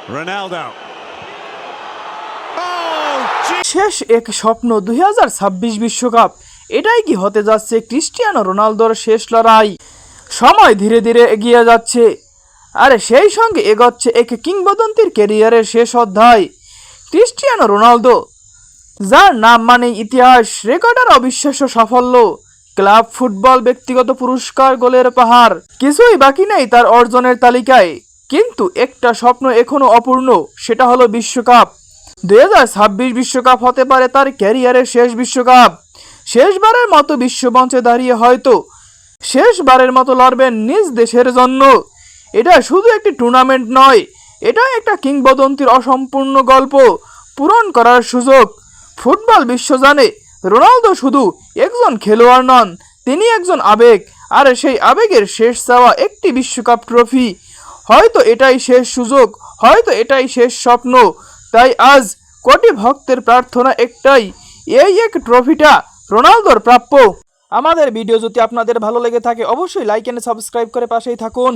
Ronaldo. শেষ এক স্বপ্ন 2026 বিশ্বকাপ। এটাই কি হতে যাচ্ছে ক্রিস্টিয়ানো রোনালদোর শেষ লড়াই? সময় ধীরে ধীরে এগিয়ে যাচ্ছে, আর সেই সঙ্গে এগোচ্ছে এক কিংবদন্তির ক্যারিয়ারের শেষ অধ্যায়। ক্রিস্টিয়ানো রোনালদো, যার নাম মানে ইতিহাস, রেকর্ডার অবিশ্বাস্য সাফল্য, ক্লাব ফুটবল, ব্যক্তিগত পুরস্কার, গোলের পাহাড়, কিছুই বাকি নেই তার অর্জনের তালিকায়। কিন্তু একটা স্বপ্ন এখনো অপূর্ণ, সেটা হলো বিশ্বকাপ। 2026 বিশ্বকাপ হতে পারে তার ক্যারিয়ারের শেষ বিশ্বকাপ। শেষবারের মতো বিশ্বমঞ্চে দাঁড়িয়ে হয়তো শেষবারের মতো লড়বেন নিজ দেশের জন্য। এটা শুধু একটি টুর্নামেন্ট নয়, এটা একটা কিংবদন্তির অসম্পূর্ণ গল্প পূরণ করার সুযোগ। ফুটবল বিশ্ব জানে রোনালদো শুধু একজন খেলোয়াড় নন, তিনি একজন আবেগ, আর সেই আবেগের শেষ চাওয়া একটি বিশ্বকাপ ট্রফি। হয়তো এটাই শেষ সুযোগ, হয়তো এটাই শেষ স্বপ্ন। তাই আজ কোটি ভক্তের প্রার্থনা একটাই, এই এক ট্রফিটা রোনালদোর প্রাপ্য। আমাদের ভিডিও যদি আপনাদের ভালো লেগে থাকে অবশ্যই লাইক এন্ড সাবস্ক্রাইব করে পাশেই থাকুন।